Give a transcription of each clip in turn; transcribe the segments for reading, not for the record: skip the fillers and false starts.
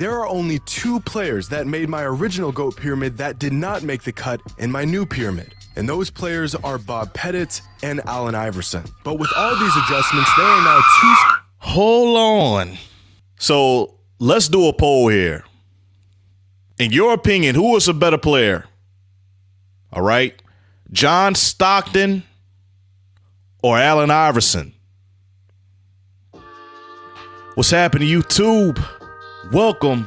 There are only 2 players that made my original GOAT pyramid that did not make the cut in my new pyramid. And those players are Bob Pettit and Allen Iverson. But with all these adjustments, there are now 2... Hold on. So let's do a poll here. In your opinion, who is a better player? All right. John Stockton or Allen Iverson? What's happening, YouTube? Welcome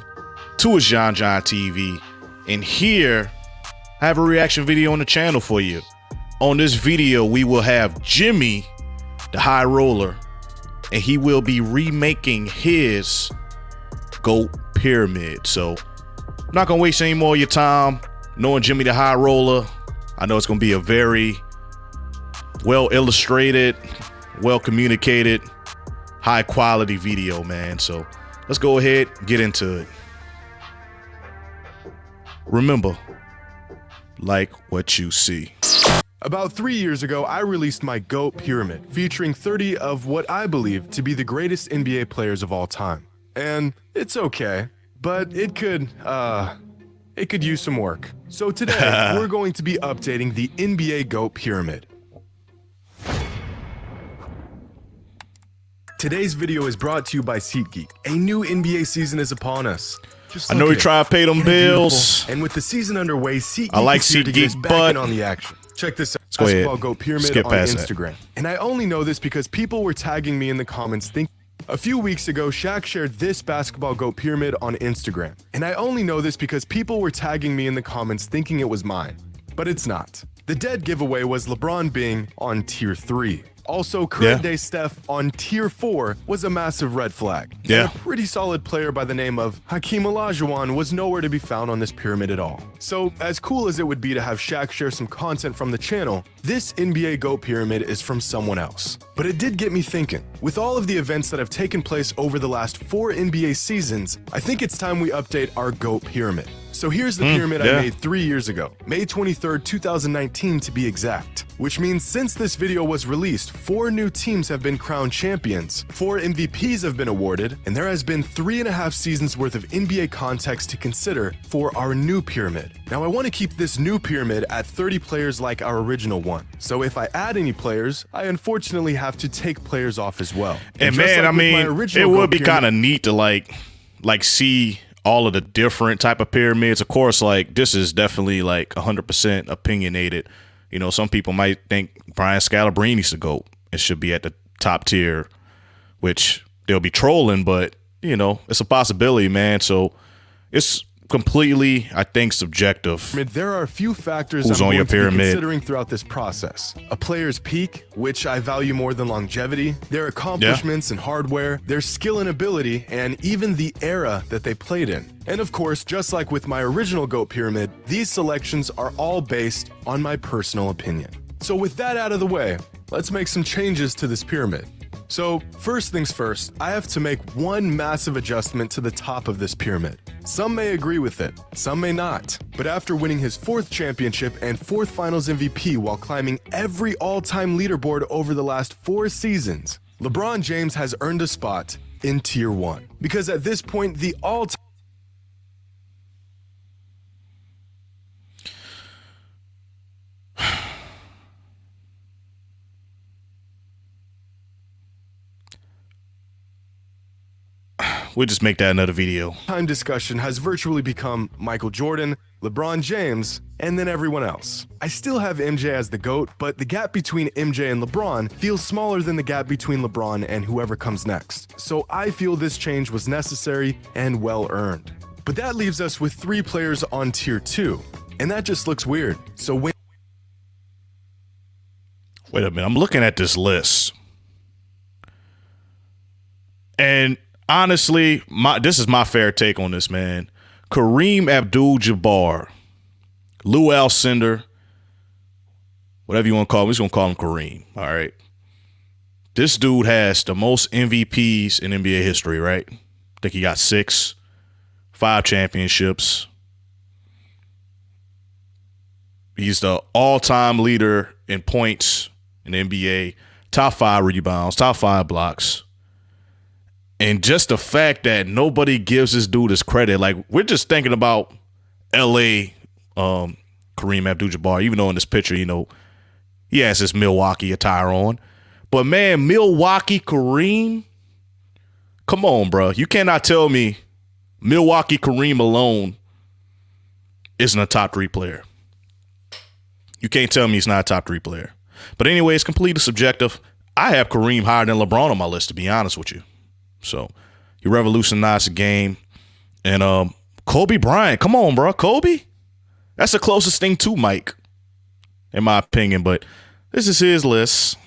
to John TV. And here, I have a reaction video on the channel for you. On this video, we will have Jimmy, the High Roller, and he will be remaking his GOAT pyramid. So I'm not going to waste any more of your time. Knowing Jimmy, the High Roller, I know it's going to be a very well illustrated, well communicated, high quality video, man. So let's go ahead and get into it. Remember, like what you see. About 3 years ago, I released my GOAT pyramid, featuring 30 of what I believe to be the greatest NBA players of all time. And it's okay, but it could use some work. So today, we're going to be updating the NBA GOAT pyramid. Today's video is brought to you by SeatGeek. A new NBA season is upon us. I know you try to pay them bills. And with the season underway, SeatGeek I like is here to get us SeatGeek, back but in on the action. Check this out. Let's go ahead. Basketball GOAT pyramid Skip on past Instagram. that. And I only know this because people were tagging me in the comments thinking. A few weeks ago, Shaq shared this basketball GOAT pyramid on Instagram. And I only know this because people were tagging me in the comments thinking it was mine. But it's not. The dead giveaway was LeBron being on tier 3. Also, current day Steph on tier 4 was a massive red flag. Yeah. And a pretty solid player by the name of Hakeem Olajuwon was nowhere to be found on this pyramid at all. So, as cool as it would be to have Shaq share some content from the channel, this NBA GOAT pyramid is from someone else. But it did get me thinking. With all of the events that have taken place over the last 4 NBA seasons, I think it's time we update our GOAT pyramid. So here's the pyramid I made 3 years ago, May 23rd, 2019 to be exact. Which means since this video was released, 4 new teams have been crowned champions, 4 MVPs have been awarded, and there has been 3.5 seasons worth of NBA context to consider for our new pyramid. Now I want to keep this new pyramid at 30 players like our original one. So if I add any players, I unfortunately have to take players off as well. And man, I mean, it would be kind of neat to like see all of the different type of pyramids. Of course, like this is definitely like 100% opinionated. You know, some people might think Brian Scalabrine's the GOAT. It should be at the top tier, which they'll be trolling, but you know, it's a possibility, man. So it's completely, I think, subjective. There are a few factors Who's I'm on going your to be pyramid? considering throughout this process. A player's peak, which I value more than longevity, their accomplishments and hardware, their skill and ability, and even the era that they played in. And of course, just like with my original GOAT pyramid, these selections are all based on my personal opinion. So with that out of the way, let's make some changes to this pyramid. So first things first, I have to make one massive adjustment to the top of this pyramid. Some may agree with it, some may not. But after winning his 4th championship and 4th finals MVP while climbing every all-time leaderboard over the last 4 seasons, LeBron James has earned a spot in tier 1. Because at this point, the all-time We'll just make that another video. time discussion has virtually become Michael Jordan, LeBron James, and then everyone else. I still have MJ as the GOAT, but the gap between MJ and LeBron feels smaller than the gap between LeBron and whoever comes next. So I feel this change was necessary and well earned. But that leaves us with 3 players on tier 2, and that just looks weird. So Wait a minute, I'm looking at this list. And honestly, this is my fair take on this, man. Kareem Abdul-Jabbar, Lou Alcindor, whatever you want to call him, we're just going to call him Kareem, all right? This dude has the most MVPs in NBA history, right? I think he got 6, 5 championships. He's the all-time leader in points in the NBA, top 5 rebounds, top 5 blocks. And just the fact that nobody gives this dude his credit. Like, we're just thinking about L.A. Kareem Abdul-Jabbar, even though in this picture, you know, he has his Milwaukee attire on. But, man, Milwaukee Kareem, come on, bro. You cannot tell me Milwaukee Kareem alone isn't a top 3 player. You can't tell me he's not a top 3 player. But anyway, it's completely subjective. I have Kareem higher than LeBron on my list, to be honest with you. So he revolutionized the game. And Kobe Bryant, come on, bro. Kobe? That's the closest thing to Mike, in my opinion. But this is his list.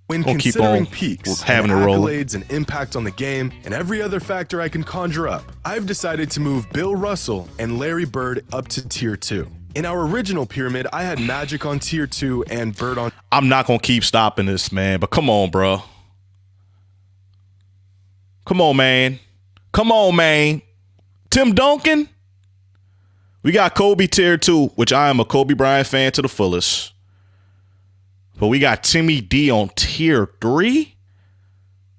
When We'll considering keep on peaks, having and it rolling. accolades, and impact on the game, and every other factor I can conjure up, I've decided to move Bill Russell and Larry Bird up to tier 2. In our original pyramid, I had Magic on tier 2 and Bird on. I'm not going to keep stopping this, man. But come on, bro. Come on, man. Come on, man. Tim Duncan? We got Kobe tier 2, which I am a Kobe Bryant fan to the fullest. But we got Timmy D on tier 3.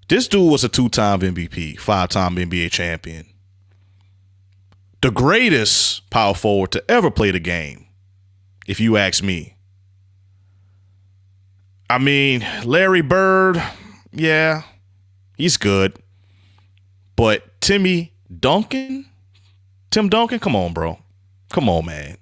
This dude was a 2-time MVP, 5-time NBA champion. The greatest power forward to ever play the game, if you ask me. I mean, Larry Bird, yeah, he's good. But Tim Duncan, come on, bro. Come on, man.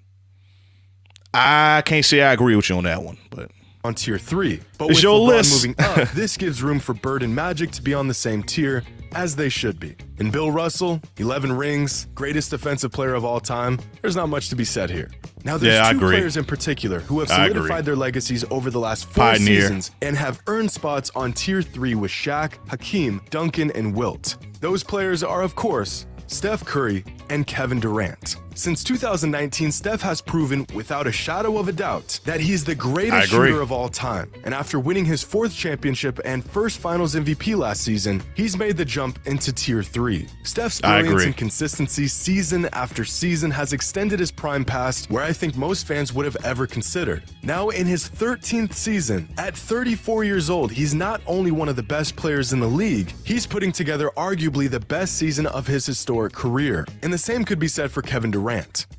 I can't say I agree with you on that one, but on tier 3. But it's with your LeBron list. moving up, this gives room for Bird and Magic to be on the same tier, as they should be. And Bill Russell, 11 rings, greatest defensive player of all time, there's not much to be said here. Now, there's two players in particular who have solidified their legacies over the last 4 seasons and have earned spots on tier 3 with Shaq, Hakeem, Duncan, and Wilt. Those players are, of course, Steph Curry and Kevin Durant. Since 2019, Steph has proven without a shadow of a doubt that he's the greatest shooter of all time. And after winning his 4th championship and first finals MVP last season, he's made the jump into tier 3. Steph's brilliance and consistency season after season has extended his prime past where I think most fans would have ever considered. Now in his 13th season, at 34 years old, he's not only one of the best players in the league, he's putting together arguably the best season of his historic career. And the same could be said for Kevin Durant.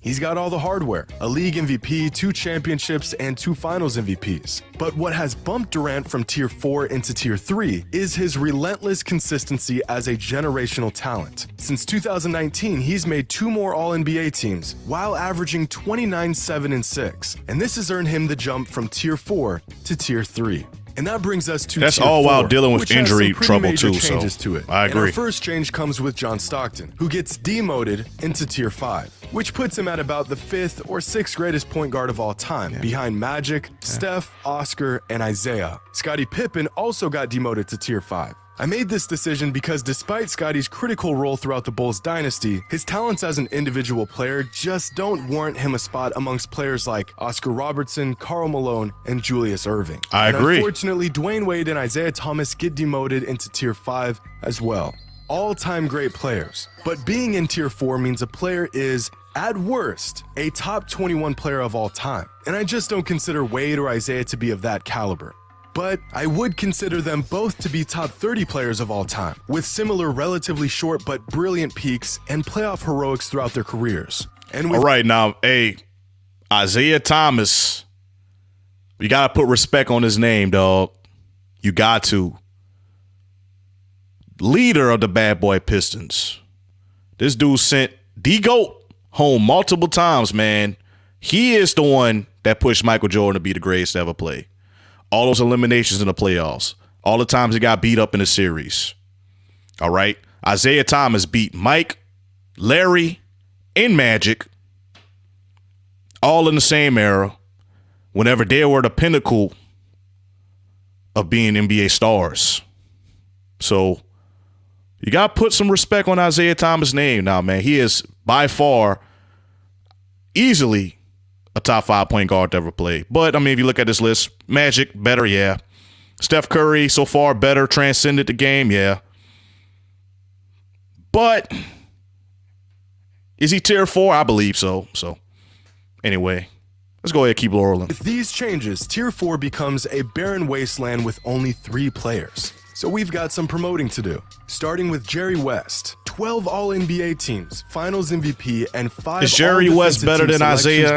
He's got all the hardware, a league MVP, 2 championships, and 2 finals MVPs. But what has bumped Durant from tier 4 into tier 3 is his relentless consistency as a generational talent. Since 2019, he's made 2 more All-NBA teams, while averaging 29, 7, and 6. And this has earned him the jump from tier 4 to tier 3. And that brings us to that's tier all 4, while dealing with which has injury some pretty trouble major too. changes So to it. I agree. And our first change comes with John Stockton, who gets demoted into tier 5, which puts him at about the 5th or 6th greatest point guard of all time, behind Magic, Steph, Oscar, and Isaiah. Scottie Pippen also got demoted to tier 5. I made this decision because despite Scottie's critical role throughout the Bulls dynasty, his talents as an individual player just don't warrant him a spot amongst players like Oscar Robertson, Karl Malone, and Julius Erving. I agree. Unfortunately, Dwayne Wade and Isaiah Thomas get demoted into tier 5 as well. All-time great players. But being in tier 4 means a player is, at worst, a top 21 player of all time. And I just don't consider Wade or Isaiah to be of that caliber. But I would consider them both to be top 30 players of all time, with similar relatively short but brilliant peaks and playoff heroics throughout their careers. And with all right, now, hey, Isaiah Thomas, you got to put respect on his name, dog. You got to. Leader of the Bad Boy Pistons. This dude sent the GOAT home multiple times, man. He is the one that pushed Michael Jordan to be the greatest to ever play. All those eliminations in the playoffs. All the times he got beat up in the series. All right. Isaiah Thomas beat Mike, Larry, and Magic all in the same era whenever they were the pinnacle of being NBA stars. So you got to put some respect on Isaiah Thomas' name now, man. He is by far easily a top 5 point guard to ever play. But, I mean, if you look at this list, Magic, better, yeah. Steph Curry, so far, better, transcended the game, yeah. But is he tier 4? I believe so. So, anyway, let's go ahead and keep rolling. With these changes, tier 4 becomes a barren wasteland with only 3 players. So we've got some promoting to do. Starting with Jerry West, 12 All-NBA teams, Finals MVP, and 5 Is Jerry West better than Isaiah?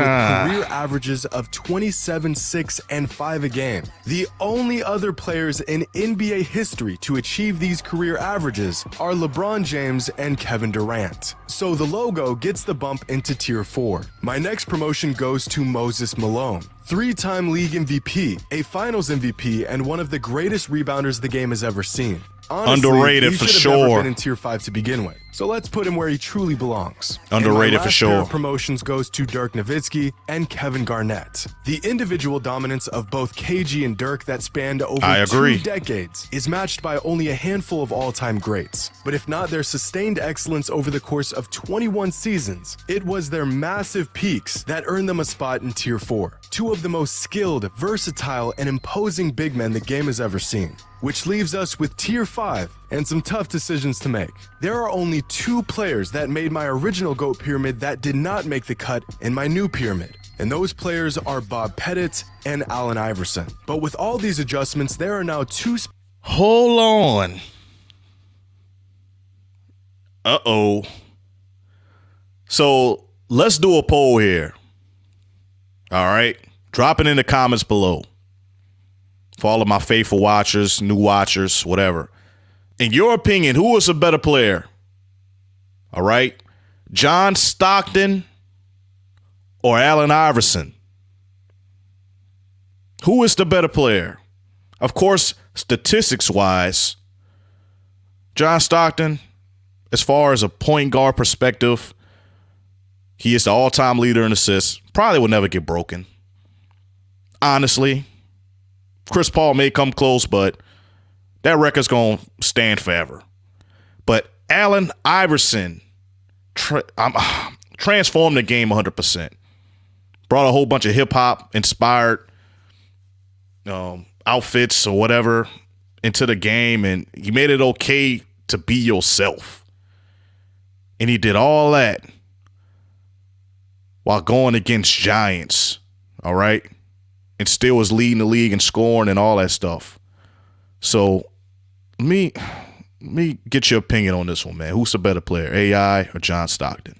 With career averages of 27, 6, and 5 a game. The only other players in NBA history to achieve these career averages are LeBron James and Kevin Durant. So the logo gets the bump into Tier 4. My next promotion goes to Moses Malone. 3-time league MVP, a finals MVP, and one of the greatest rebounders the game has ever seen. Honestly, underrated he for should have never sure. been in Tier 5 to begin with. So let's put him where he truly belongs. Underrated and my for last pair sure. of promotions goes to Dirk Nowitzki and Kevin Garnett. The individual dominance of both KG and Dirk that spanned over I agree. 2 decades is matched by only a handful of all-time greats. But if not their sustained excellence over the course of 21 seasons, it was their massive peaks that earned them a spot in Tier 4. 2 of the most skilled, versatile, and imposing big men the game has ever seen. Which leaves us with Tier 5 and some tough decisions to make. There are only 2 players that made my original GOAT pyramid that did not make the cut in my new pyramid. And those players are Bob Pettit and Allen Iverson. But with all these adjustments, there are now 2 Hold on. Uh-oh. So let's do a poll here. All right. Drop it in the comments below. For all of my faithful watchers, new watchers, whatever. In your opinion, who is a better player? All right. John Stockton or Allen Iverson? Who is the better player? Of course, statistics-wise, John Stockton, as far as a point guard perspective, he is the all-time leader in assists. Probably will never get broken. Honestly, Chris Paul may come close, but that record's going to stand forever. But Allen Iverson transformed the game 100%. Brought a whole bunch of hip-hop inspired outfits or whatever into the game, and he made it okay to be yourself. And he did all that while going against giants, all right? And still was leading the league in scoring and all that stuff. So let me get your opinion on this one, man. Who's the better player, AI or John Stockton?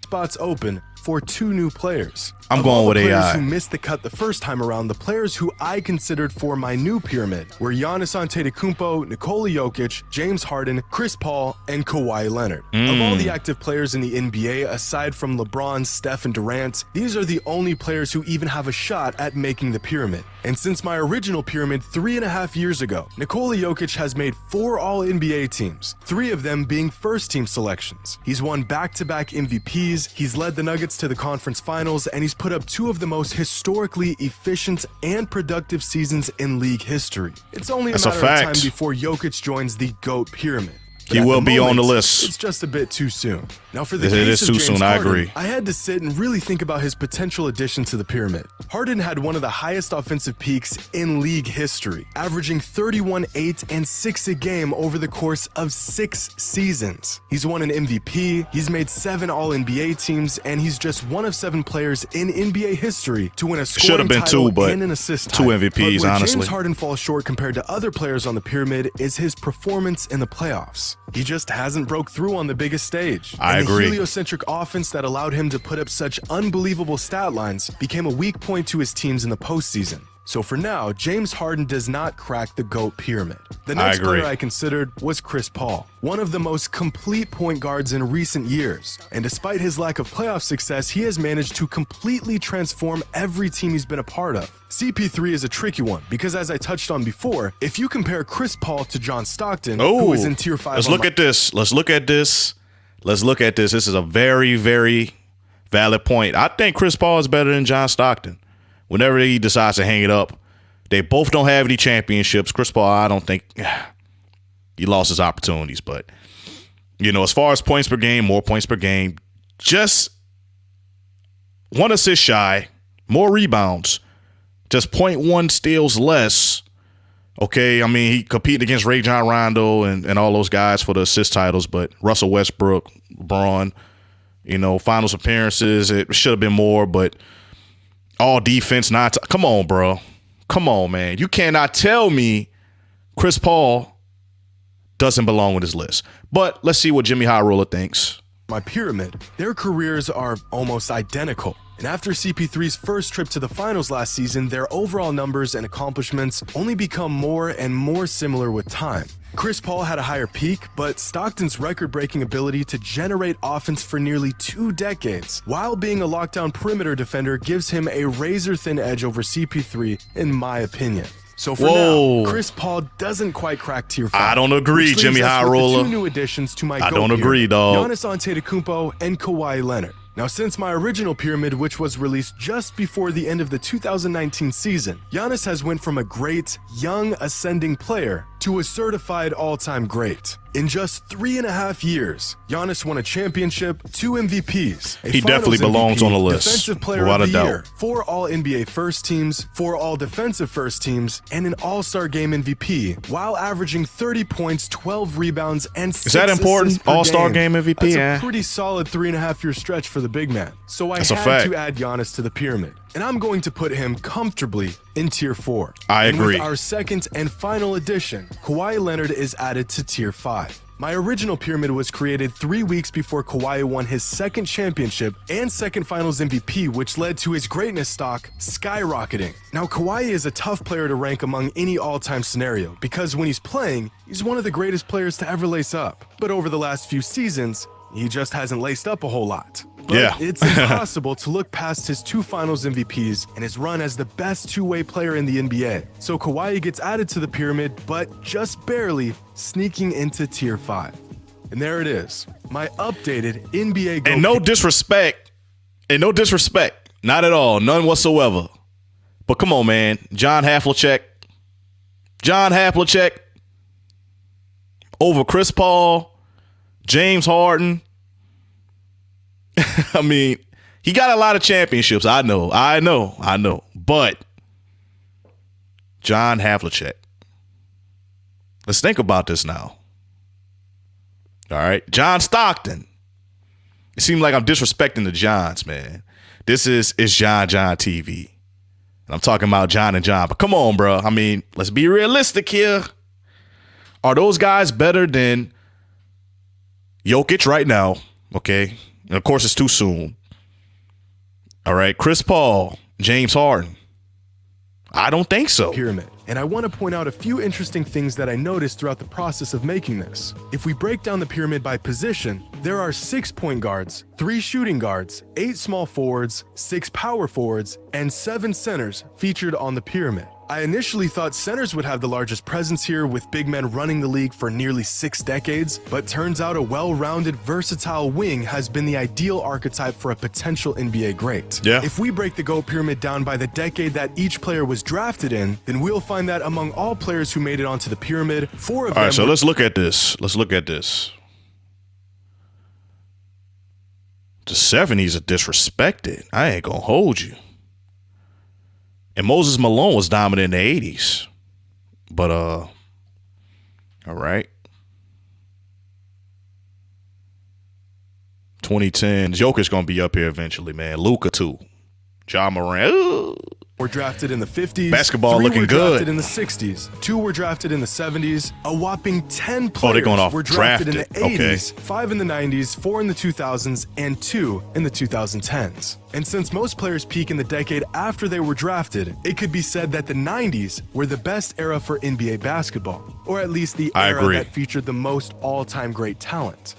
spots open for 2 new players. I'm Of going all with the players AI. who missed the cut the first time around, the players who I considered for my new pyramid were Giannis Antetokounmpo, Nikola Jokic, James Harden, Chris Paul, and Kawhi Leonard. Of all the active players in the NBA, aside from LeBron, Steph, and Durant, these are the only players who even have a shot at making the pyramid. And since my original pyramid 3.5 years ago, Nikola Jokic has made 4 All-NBA teams, 3 of them being first-team selections. He's won back-to-back MVPs, he's led the Nuggets to the conference finals, and he's put up 2 of the most historically efficient and productive seasons in league history. It's only a That's a matter of fact. time before Jokic joins the GOAT pyramid. But He at will the be on the moment, list. It's just a bit too soon. Now for the It case is of too James soon, I Harden, agree. I had to sit and really think about his potential addition to the pyramid. Harden had one of the highest offensive peaks in league history, averaging 31, 8, and 6 a game over the course of 6 seasons. He's won an MVP, he's made 7 All-NBA teams, and he's just one of 7 players in NBA history to win a Should scoring have been title 2, but and an assist 2 title. MVPs, But where honestly. James Harden falls short compared to other players on the pyramid is his performance in the playoffs. He just hasn't broke through on the biggest stage. I and agree. The heliocentric offense that allowed him to put up such unbelievable stat lines became a weak point to his teams in the postseason. So for now, James Harden does not crack the GOAT pyramid. The next agree. player I considered was Chris Paul, one of the most complete point guards in recent years. And despite his lack of playoff success, he has managed to completely transform every team he's been a part of. CP3 is a tricky one because, as I touched on before, if you compare Chris Paul to John Stockton, who is in Tier 5 Let's on look my- at this. Let's look at this. Let's look at this. This is a very, very valid point. I think Chris Paul is better than John Stockton. Whenever he decides to hang it up, they both don't have any championships. Chris Paul, I don't think he lost his opportunities. But, you know, as far as points per game, more points per game, just 1 assist shy, more rebounds, just 0.1 steals less. Okay, I mean, he competed against Rajon Rondo and all those guys for the assist titles, but Russell Westbrook, LeBron, you know, finals appearances, it should have been more, but all defense, come on, bro. Come on, man. You cannot tell me Chris Paul doesn't belong on this list. But let's see what JxmyHighroller thinks. My pyramid, their careers are almost identical. And after CP3's first trip to the finals last season, their overall numbers and accomplishments only become more and more similar with time. Chris Paul had a higher peak, but Stockton's record-breaking ability to generate offense for nearly 2 decades, while being a lockdown perimeter defender, gives him a razor-thin edge over CP3, in my opinion. So for now, Chris Paul doesn't quite crack tier 5. I don't agree, JxmyHighroller. 2 new additions to my I don't agree, dog. Giannis Antetokounmpo and Kawhi Leonard. Now, since my original pyramid, which was released just before the end of the 2019 season, Giannis has went from a great, young, ascending player to a certified all-time great. In just 3.5 years, Giannis won a championship, 2 MVPs, he definitely belongs on the list, Defensive Player without of a the doubt. Year, 4 All-NBA first teams, 4 All-Defensive first teams, and an All-Star Game MVP, while averaging 30 points, 12 rebounds, and 6 Is that important? assists per All-Star Game MVP? That's a pretty solid 3.5-year stretch for the big man. So I That's a had fact. to add Giannis to the pyramid, and I'm going to put him comfortably in tier 4. I And agree. with our second and final addition, Kawhi Leonard is added to tier 5. My original pyramid was created 3 weeks before Kawhi won his second championship and second finals MVP, which led to his greatness stock skyrocketing. Now, Kawhi is a tough player to rank among any all-time scenario because when he's playing, he's one of the greatest players to ever lace up. But over the last few seasons, he just hasn't laced up a whole lot. But Yeah. it's impossible to look past his 2 finals MVPs and his run as the best two-way player in the NBA. So Kawhi gets added to the pyramid, but just barely, sneaking into tier 5. And there it is, my updated NBA GOAT. And no disrespect, not at all, none whatsoever. But come on, man, John Havlicek over Chris Paul, James Harden. I mean, he got a lot of championships. I know. But John Havlicek. Let's think about this now. All right. John Stockton. It seems like I'm disrespecting the Johns, man. This is John TV. And I'm talking about John and John. But come on, bro. I mean, let's be realistic here. Are those guys better than Jokic right now? Okay. And of course, it's too soon. All right. Chris Paul, James Harden. I don't think so. Pyramid. And I want to point out a few interesting things that I noticed throughout the process of making this. If we break down the pyramid by position, there are 6 point guards, 3 shooting guards, 8 small forwards, 6 power forwards, and 7 centers featured on the pyramid. I initially thought centers would have the largest presence here, with big men running the league for nearly 6 decades, but turns out a well-rounded, versatile wing has been the ideal archetype for a potential NBA great. Yeah. If we break the GOAT pyramid down by the decade that each player was drafted in, then we'll find that among all players who made it onto the pyramid, 4 of them. All right, so were let's look at this. The 70s are disrespected. I ain't gonna hold you. And Moses Malone was dominant in the 80s. But all right. 2010, Joker's gonna be up here eventually, man. Luka too. Ja Morant. Ooh. were drafted in the 50s. Basketball 3 looking were good. drafted in the 60s. 2 were drafted in the 70s. A whopping 10 Oh, they're players going off were drafted in the drafted. 80s, 5 in the 90s, 4 in the 2000s, and 2 in the 2010s. And since most players peak in the decade after they were drafted, it could be said that the 90s were the best era for NBA basketball, or at least the I era agree. that featured the most all-time great talent.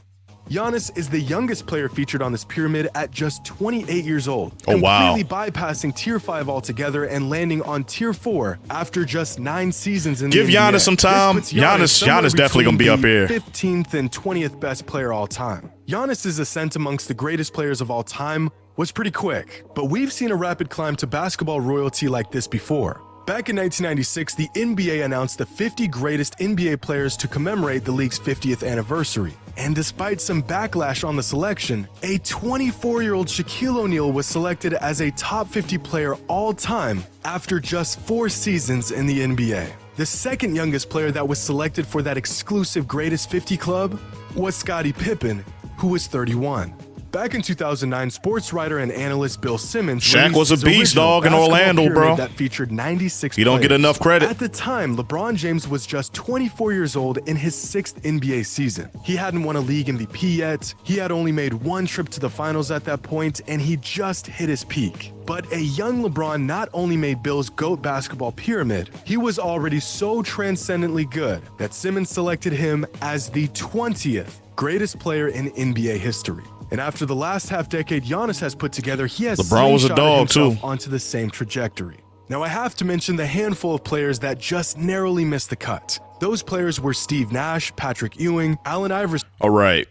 Giannis is the youngest player featured on this pyramid at just 28 years old, Oh, wow. completely bypassing Tier 5 altogether and landing on Tier 4 after just 9 seasons in Give the NBA. Giannis some time. This puts Giannis somewhere definitely gonna be between up here. the 15th and 20th best player all time. Giannis's ascent amongst the greatest players of all time was pretty quick, but we've seen a rapid climb to basketball royalty like this before. Back in 1996, the NBA announced the 50 greatest NBA players to commemorate the league's 50th anniversary. And despite some backlash on the selection, a 24-year-old Shaquille O'Neal was selected as a top 50 player all time after just 4 seasons in the NBA. The second youngest player that was selected for that exclusive Greatest 50 club was Scottie Pippen, who was 31. Back in 2009, sports writer and analyst Bill Simmons Shaq was a released his beast, original dog, in basketball Orlando, pyramid bro. that featured 96 He don't get players. enough credit. At the time, LeBron James was just 24 years old in his 6th NBA season. He hadn't won a league MVP yet, he had only made one trip to the finals at that point, and he just hit his peak. But a young LeBron not only made Bill's GOAT basketball pyramid, he was already so transcendently good that Simmons selected him as the 20th greatest player in NBA history. And after the last half-decade Giannis has put together, he has LeBron was a slingshotted dog, himself too. onto the same trajectory. Now I have to mention the handful of players that just narrowly missed the cut. Those players were Steve Nash, Patrick Ewing, Allen Iverson. All right.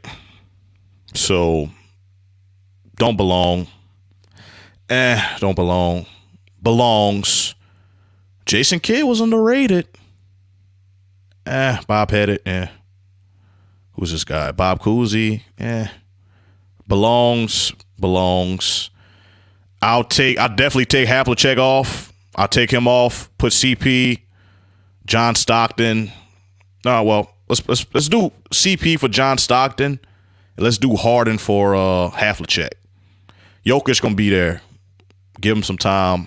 So, don't belong. Don't belong. Belongs. Jason Kidd was underrated. Bob Pettit. Who's this guy? Bob Cousy. Belongs. I'll definitely take Havlicek off. I'll take him off. Put CP, John Stockton. No, well, let's do CP for John Stockton. And let's do Harden for Havlicek. Jokic gonna be there. Give him some time.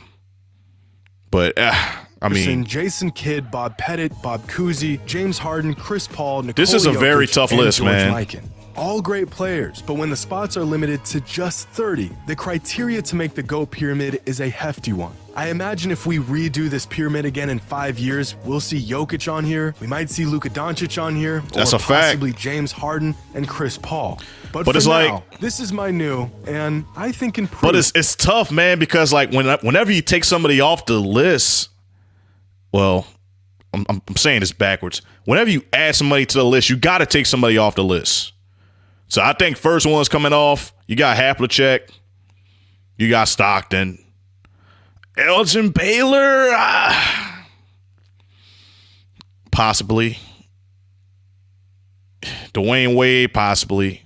But I mean, Jason Kidd, Bob Pettit, Bob Cousy, James Harden, Chris Paul, Nikola this is a very Jokic, tough and list, George man. Mikan. All great players, but when the spots are limited to just 30, the criteria to make the GOAT pyramid is a hefty one. I imagine if we redo this pyramid again in 5 years, we'll see Jokic on here, we might see Luka Doncic on here, That's or a fact. possibly James Harden and Chris Paul. But it's for like- now, this is my new, and I think improved. but it's tough, man, because like whenever you take somebody off the list, well, I'm saying this backwards. Whenever you add somebody to the list, you got to take somebody off the list. So I think first one's coming off. You got Havlicek. You got Stockton. Elgin Baylor, possibly. Dwayne Wade, possibly.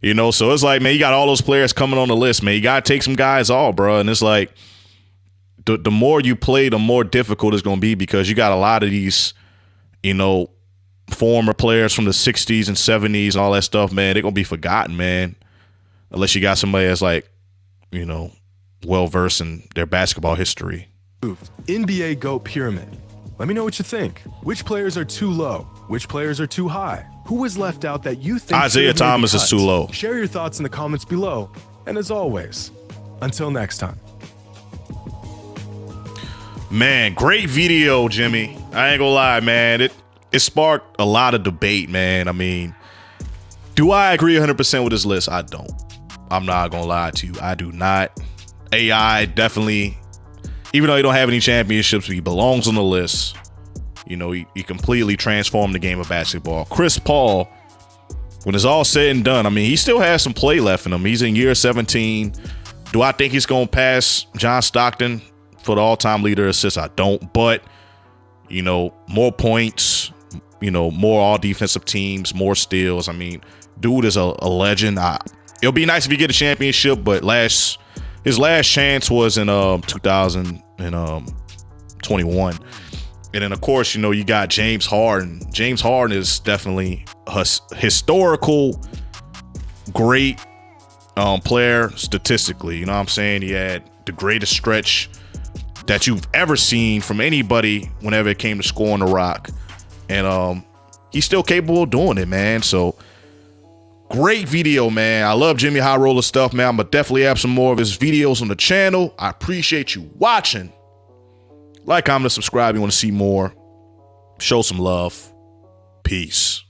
You know, so it's like, man, you got all those players coming on the list, man. You got to take some guys off, bro. And it's like, the more you play, the more difficult it's going to be because you got a lot of these, you know, former players from the 60s and 70s and all that stuff, man. They're going to be forgotten, man. Unless you got somebody that's like, you know, well-versed in their basketball history. NBA GOAT pyramid. Let me know what you think. Which players are too low? Which players are too high? Who was left out that you think Isaiah should have made the Thomas is cut? too low. Share your thoughts in the comments below. And as always, until next time. Man, great video, Jimmy. I ain't gonna lie, man. It sparked a lot of debate, man. I mean, do I agree 100% with this list? I don't. I'm not gonna lie to you. I do not. AI definitely, even though he don't have any championships, he belongs on the list. You know, he completely transformed the game of basketball. Chris Paul, when it's all said and done, I mean, he still has some play left in him. He's in year 17. Do I think he's gonna pass John Stockton for the all-time leader assists? I don't, but you know, more points, you know, more all-defensive teams, more steals. I mean, dude is a legend. It'll be nice if you get a championship, but his last chance was in 2021. And then of course, you know, you got James Harden. James Harden is definitely a historical great player statistically. You know what I'm saying? He had the greatest stretch that you've ever seen from anybody whenever it came to scoring the rock. And he's still capable of doing it, man. So great video, man. I love JxmyHighroller stuff, man. I'm gonna definitely have some more of his videos on the channel. I appreciate you watching. Like, comment, subscribe. You want to see more? Show some love. Peace.